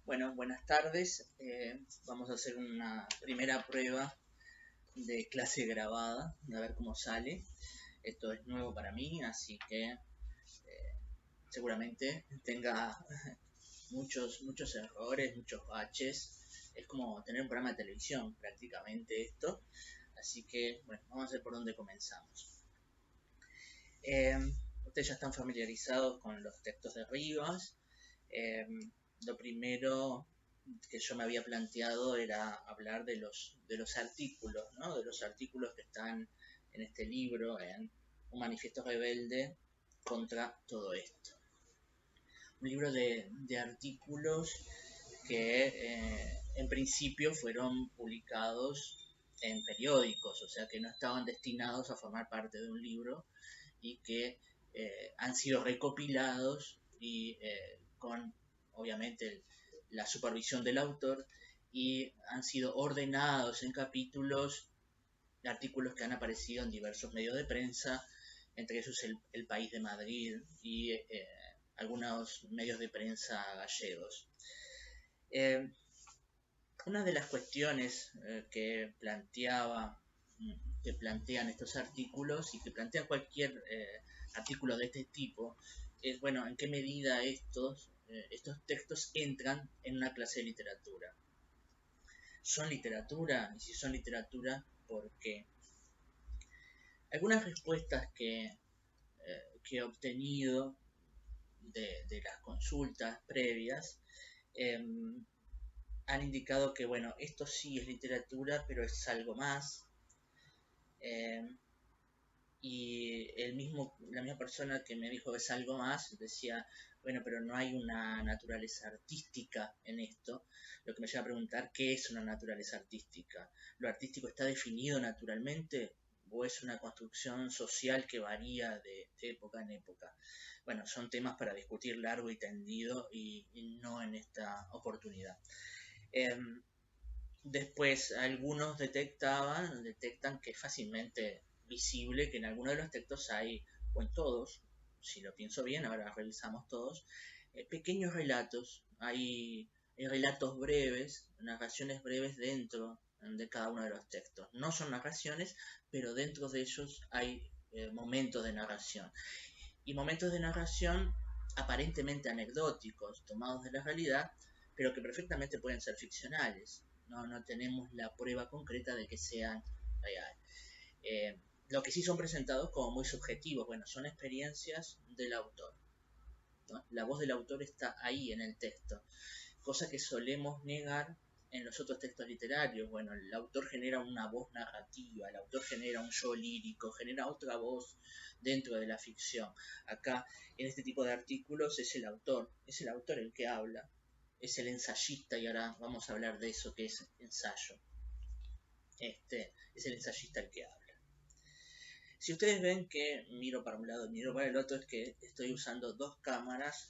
Bueno, buenas tardes. Vamos a hacer una primera prueba de clase grabada, a ver cómo sale. Esto es nuevo para mí, así que seguramente tenga muchos errores, muchos baches. Es como tener un programa de televisión prácticamente esto. Así que, bueno, vamos a ver por dónde comenzamos. Eh, Ustedes ya están familiarizados con los textos de Rivas. Eh, lo primero que yo me había planteado era hablar de los artículos, ¿no? De los artículos que están en este libro, en Un manifiesto rebelde contra todo esto. Un libro de artículos que en principio fueron publicados en periódicos, o sea que no estaban destinados a formar parte de un libro y que han sido recopilados y con obviamente la supervisión del autor y han sido ordenados en capítulos de artículos que han aparecido en diversos medios de prensa, entre ellos el País de Madrid y algunos medios de prensa gallegos. Eh, una de las cuestiones que plantean estos artículos y que plantea cualquier artículo de este tipo es, bueno, en qué medida estos textos entran en una clase de literatura. ¿Son literatura? Y si son literatura, ¿por qué? Algunas respuestas que he obtenido de las consultas previas eh, han indicado que, bueno, esto sí es literatura, pero es algo más. Eh, y la misma persona que me dijo que es algo más decía, bueno, pero no hay una naturaleza artística en esto, lo que me lleva a preguntar qué es una naturaleza artística. ¿Lo artístico está definido naturalmente o es una construcción social que varía de época en época? Bueno, son temas para discutir largo y tendido y no en esta oportunidad. Eh, Después, algunos detectan que es fácilmente visible que en algunos de los textos hay, o en todos, si lo pienso bien, ahora revisamos todos, pequeños relatos. Hay relatos breves, narraciones breves dentro de cada uno de los textos. No son narraciones, pero dentro de ellos hay momentos de narración. Y momentos de narración aparentemente anecdóticos, tomados de la realidad, pero que perfectamente pueden ser ficcionales. No tenemos la prueba concreta de que sean reales. Lo que sí son presentados como muy subjetivos, bueno, son experiencias del autor, ¿no? La voz del autor está ahí en el texto, cosa que solemos negar en los otros textos literarios. Bueno, el autor genera una voz narrativa, el autor genera un yo lírico, genera otra voz dentro de la ficción. Acá, en este tipo de artículos, es el autor el que habla, es el ensayista, y ahora vamos a hablar de eso que es ensayo. Es el ensayista el que habla. Si ustedes ven que miro para un lado y miro para el otro, es que estoy usando dos cámaras,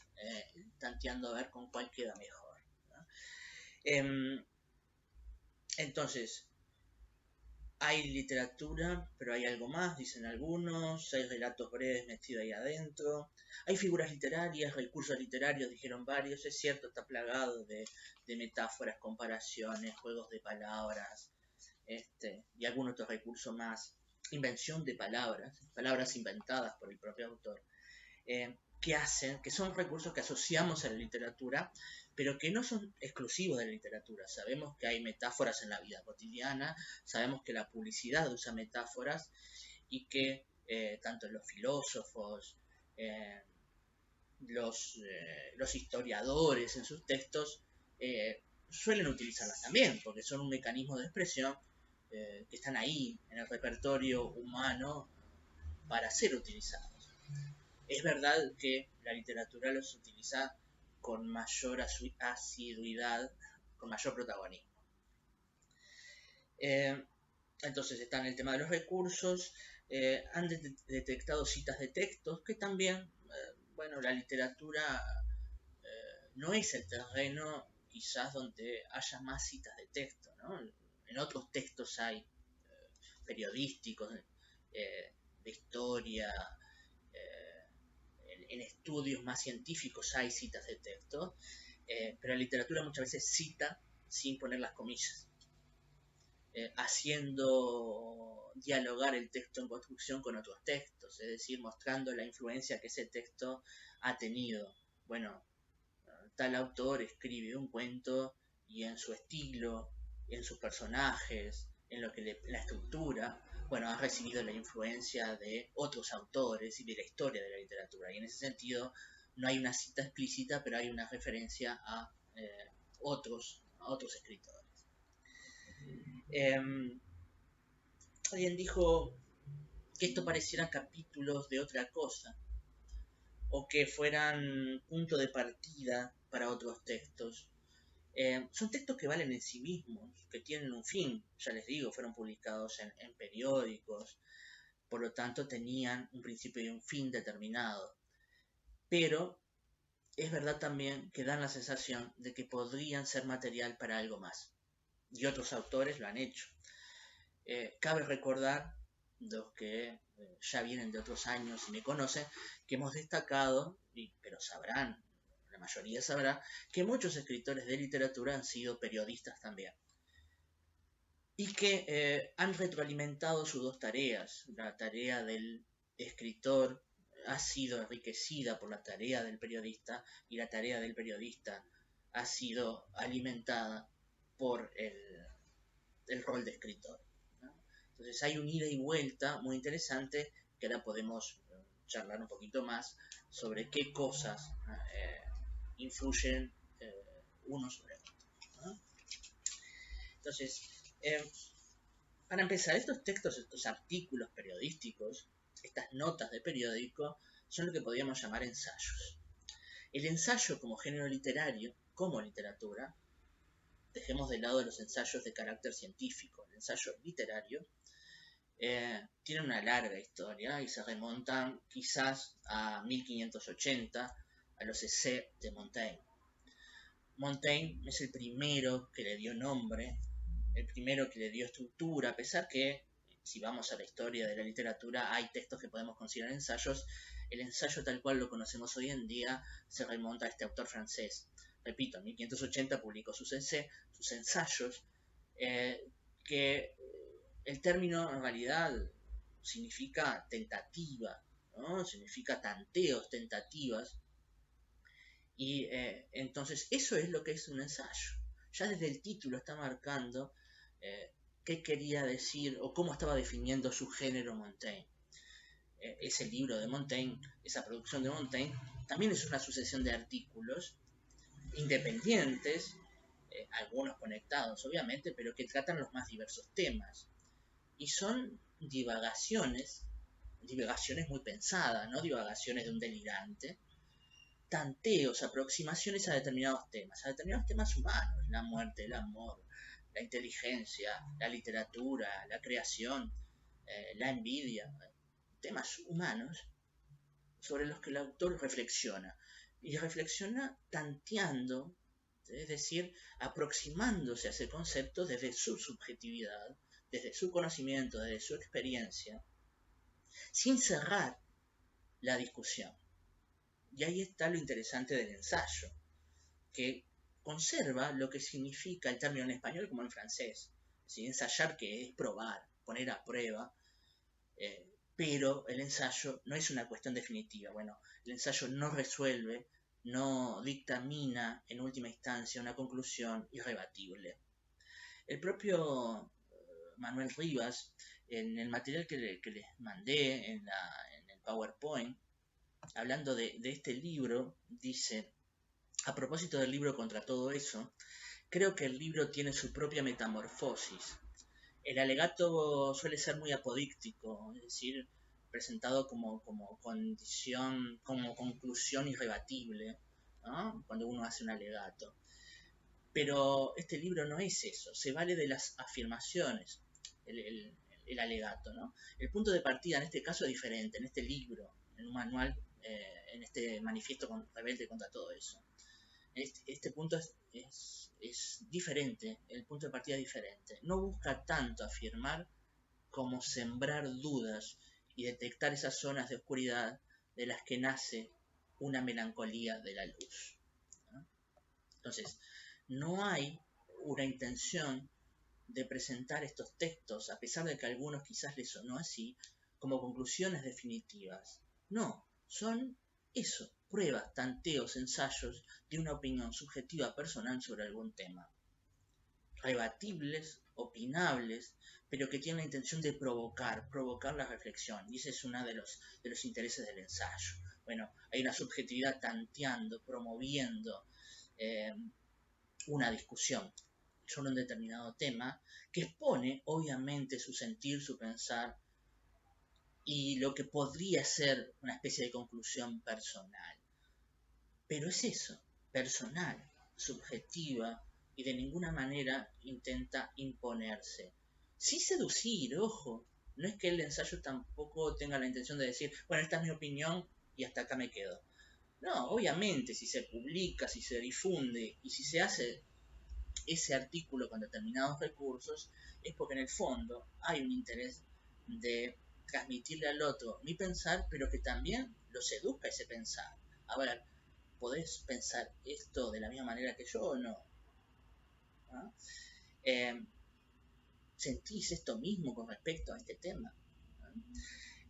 tanteando a ver con cuál queda mejor, ¿no? Entonces, hay literatura, pero hay algo más, dicen algunos, hay relatos breves metidos ahí adentro, hay figuras literarias, recursos literarios, dijeron varios, es cierto, está plagado de metáforas, comparaciones, juegos de palabras, y algún otro recurso más, invención de palabras inventadas por el propio autor, que son recursos que asociamos a la literatura, pero que no son exclusivos de la literatura. Sabemos que hay metáforas en la vida cotidiana, sabemos que la publicidad usa metáforas y que tanto los filósofos, eh, los historiadores en sus textos suelen utilizarlas también, porque son un mecanismo de expresión que están ahí en el repertorio humano para ser utilizados. Es verdad que la literatura los utiliza con mayor asiduidad, con mayor protagonismo. Eh, entonces está en el tema de los recursos, han detectado citas de textos que también, bueno, la literatura no es el terreno quizás donde haya más citas de texto, ¿no? En otros textos hay periodísticos, de historia, en estudios más científicos hay citas de texto, pero la literatura muchas veces cita sin poner las comillas, haciendo dialogar el texto en construcción con otros textos, es decir, mostrando la influencia que ese texto ha tenido. Bueno, tal autor escribe un cuento y en su estilo, en sus personajes, en lo que la estructura, bueno, ha recibido la influencia de otros autores y de la historia de la literatura. Y en ese sentido no hay una cita explícita, pero hay una referencia a otros escritores. Alguien dijo que esto pareciera capítulos de otra cosa, o que fueran punto de partida para otros textos. Son textos que valen en sí mismos, que tienen un fin, ya les digo, fueron publicados en periódicos, por lo tanto tenían un principio y un fin determinado. Pero es verdad también que dan la sensación de que podrían ser material para algo más, y otros autores lo han hecho. Cabe recordar, los que ya vienen de otros años y me conocen, que hemos destacado, pero sabrán, la mayoría sabrá, que muchos escritores de literatura han sido periodistas también. Y que han retroalimentado sus dos tareas. La tarea del escritor ha sido enriquecida por la tarea del periodista y la tarea del periodista ha sido alimentada por el rol de escritor. Entonces hay un ida y vuelta muy interesante que ahora podemos charlar un poquito más sobre qué cosas influyen uno sobre otro, ¿no? Entonces, para empezar, estos textos, estos artículos periodísticos, estas notas de periódico, son lo que podríamos llamar ensayos. El ensayo como género literario, como literatura, dejemos de lado los ensayos de carácter científico, el ensayo literario, tienen una larga historia y se remontan quizás a 1580, a los essais de Montaigne. Montaigne es el primero que le dio nombre, el primero que le dio estructura, a pesar que, si vamos a la historia de la literatura, hay textos que podemos considerar ensayos. El ensayo tal cual lo conocemos hoy en día se remonta a este autor francés. Repito, en 1580 publicó sus ensayos, que el término en realidad significa tentativa, ¿no? Significa tanteos, tentativas. Y entonces eso es lo que es un ensayo. Ya desde el título está marcando qué quería decir o cómo estaba definiendo su género Montaigne. Ese libro de Montaigne, esa producción de Montaigne, también es una sucesión de artículos independientes, algunos conectados obviamente, pero que tratan los más diversos temas. Y son divagaciones muy pensadas, no divagaciones de un delirante, tanteos, aproximaciones a determinados temas humanos, la muerte, el amor, la inteligencia, la literatura, la creación, la envidia, temas humanos sobre los que el autor reflexiona. Y reflexiona tanteando, es decir, aproximándose a ese concepto desde su subjetividad, desde su conocimiento, desde su experiencia, sin cerrar la discusión. Y ahí está lo interesante del ensayo, que conserva lo que significa el término en español como en francés. ¿Sí? Ensayar, que es probar, poner a prueba, pero el ensayo no es una cuestión definitiva. Bueno, el ensayo no resuelve, no dictamina en última instancia una conclusión irrebatible. El propio Manuel Rivas, en el material que les mandé en el PowerPoint, hablando de este libro, dice: a propósito del libro Contra todo eso, creo que el libro tiene su propia metamorfosis. El alegato suele ser muy apodíctico, es decir, presentado como condición, como conclusión irrebatible, ¿no? Cuando uno hace un alegato. Pero este libro no es eso, se vale de las afirmaciones, el alegato, ¿no? El punto de partida en este caso es diferente, en este libro, en un manual, en este manifiesto rebelde contra todo eso. Este punto es diferente, el punto de partida es diferente. No busca tanto afirmar como sembrar dudas y detectar esas zonas de oscuridad de las que nace una melancolía de la luz, ¿no? Entonces, no hay una intención de presentar estos textos, a pesar de que a algunos quizás les sonó así, como conclusiones definitivas. No, son eso, pruebas, tanteos, ensayos de una opinión subjetiva personal sobre algún tema. Rebatibles, opinables, pero que tienen la intención de provocar la reflexión. Y ese es uno de los intereses del ensayo. Bueno, hay una subjetividad tanteando, promoviendo una discusión sobre un determinado tema que expone, obviamente, su sentir, su pensar y lo que podría ser una especie de conclusión personal. Pero es eso, personal, subjetiva, y de ninguna manera intenta imponerse. Sí seducir, ojo, no es que el ensayo tampoco tenga la intención de decir, bueno, esta es mi opinión y hasta acá me quedo. No, obviamente, si se publica, si se difunde y si se hace ese artículo con determinados recursos, es porque en el fondo hay un interés de transmitirle al otro mi pensar, pero que también lo seduzca ese pensar. A ver, ¿podés pensar esto de la misma manera que yo o no? ¿Ah? ¿Sentís esto mismo con respecto a este tema?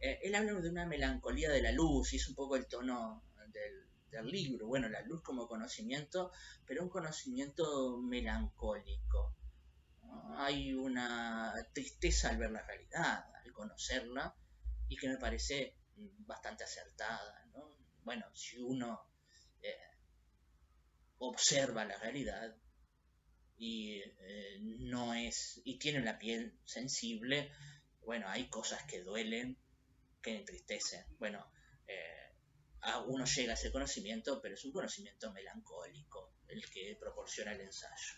Él habla de una melancolía de la luz, y es un poco el tono del libro. Bueno, la luz como conocimiento, pero un conocimiento melancólico. ¿No? Hay una tristeza al ver la realidad, al conocerla, y que me parece bastante acertada, ¿no? Bueno, si uno eh, observa la realidad no es y tiene la piel sensible, bueno, hay cosas que duelen, que entristecen. Bueno, uno llega a ese conocimiento, pero es un conocimiento melancólico el que proporciona el ensayo.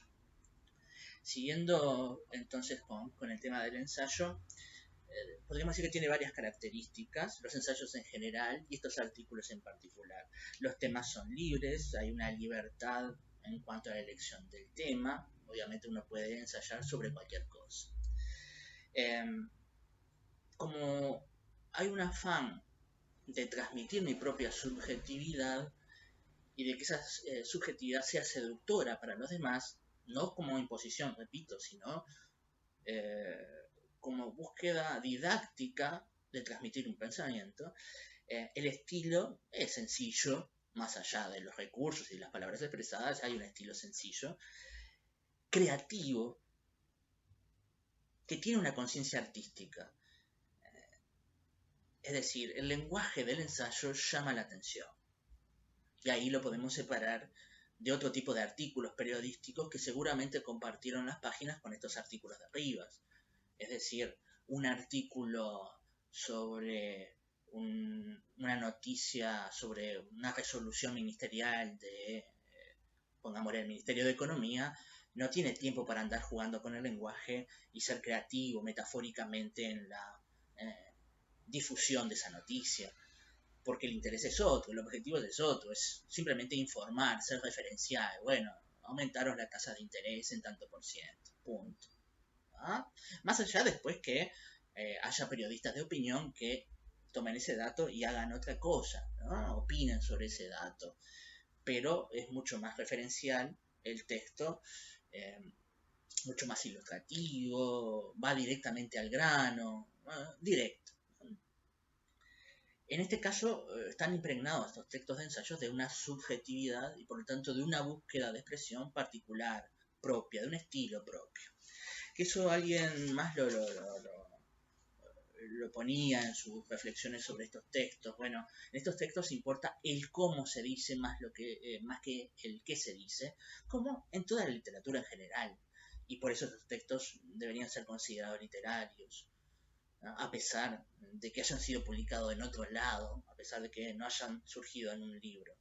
Siguiendo entonces con el tema del ensayo, podríamos decir que tiene varias características, los ensayos en general y estos artículos en particular. Los temas son libres, hay una libertad en cuanto a la elección del tema, obviamente uno puede ensayar sobre cualquier cosa. Como hay un afán de transmitir mi propia subjetividad y de que esa subjetividad sea seductora para los demás, no como imposición, repito, sino como búsqueda didáctica de transmitir un pensamiento, el estilo es sencillo, más allá de los recursos y las palabras expresadas, hay un estilo sencillo, creativo, que tiene una conciencia artística. Es decir, el lenguaje del ensayo llama la atención. Y ahí lo podemos separar de otro tipo de artículos periodísticos que seguramente compartieron las páginas con estos artículos de Rivas. Es decir, un artículo sobre una noticia, sobre una resolución ministerial de, pongamos, el Ministerio de Economía, no tiene tiempo para andar jugando con el lenguaje y ser creativo metafóricamente en la difusión de esa noticia, porque el interés es otro, el objetivo es otro, es simplemente informar, ser referencial. Bueno, aumentaron la tasa de interés en tanto por ciento, punto. ¿Ah? Más allá después que haya periodistas de opinión que tomen ese dato y hagan otra cosa, ¿no? Opinen sobre ese dato, pero es mucho más referencial el texto, mucho más ilustrativo, va directamente al grano, directo. En este caso están impregnados estos textos de ensayos de una subjetividad y por lo tanto de una búsqueda de expresión particular, propia, de un estilo propio. Que eso alguien más lo ponía en sus reflexiones sobre estos textos. Bueno, en estos textos importa el cómo se dice más que el qué se dice, como en toda la literatura en general. Y por eso estos textos deberían ser considerados literarios, ¿no? A pesar de que hayan sido publicados en otro lado, a pesar de que no hayan surgido en un libro.